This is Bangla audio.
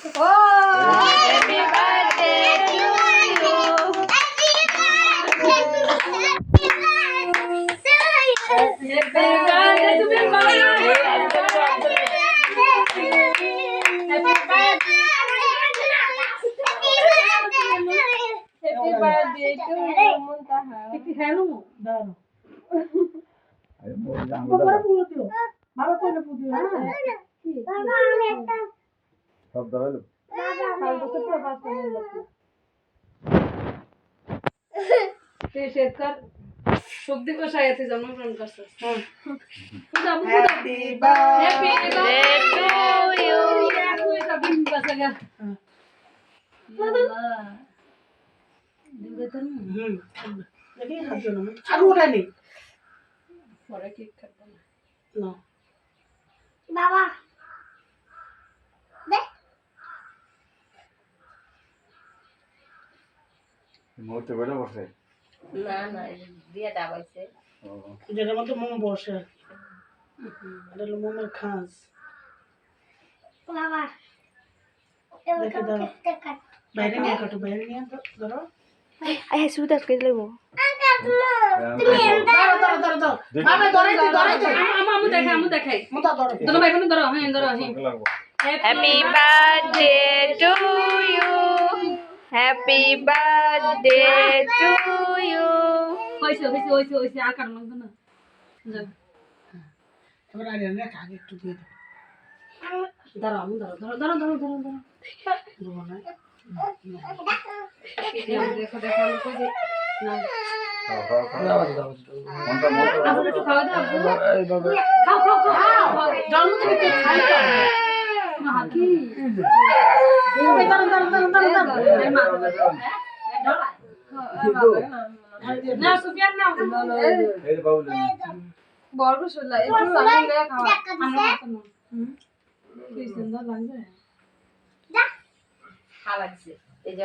Happy birthday to you. Happy birthday to you. Happy birthday to you, Muntaha. Happy hello, Daro. Baba কইলে পুদিও সব ধরালো সবজি কষাইতে জন্মগ্রহণ করছে Happy birthday to you. দেখি হাত জন্য আর ওটা নেই পরে কেক কাটবো না না বাবা মুহূর্তে বেড়ে বসে না না দিয়ে দাবাইছে যেটার মধ্যে মোম বসে এটা হলো মোমের খাস বাবা দেখে দাও বাইরে নিয়ে কাটো বাইরে নিয়ে ধরো আই সুদা করে লইবো ধরো বাবা ধরাইতে আমু দেখাই মোটা ধরো ধরো ভাই কোনো ধরো হ্যাঁ ধরো হ্যাঁ লাগবো Happy birthday to you. Happy birthday to you. হইছে আর কারণ লাগবে না যাও এবার আরে না আগে একটু দিয়ে ধরো আমু ধরো দেবো না দেখো আমি কই যে না মনটা আপু একটু খাওয়া দাও খাও জন্মদিনে কেক খাই তো মা কি ধরো না সুফিয়ান না এই বাবু বড় শুলা একটু আমি লে খাওয়া আমরা কি সুন্দর লাগছে যা খাওয়া দিছে এই যে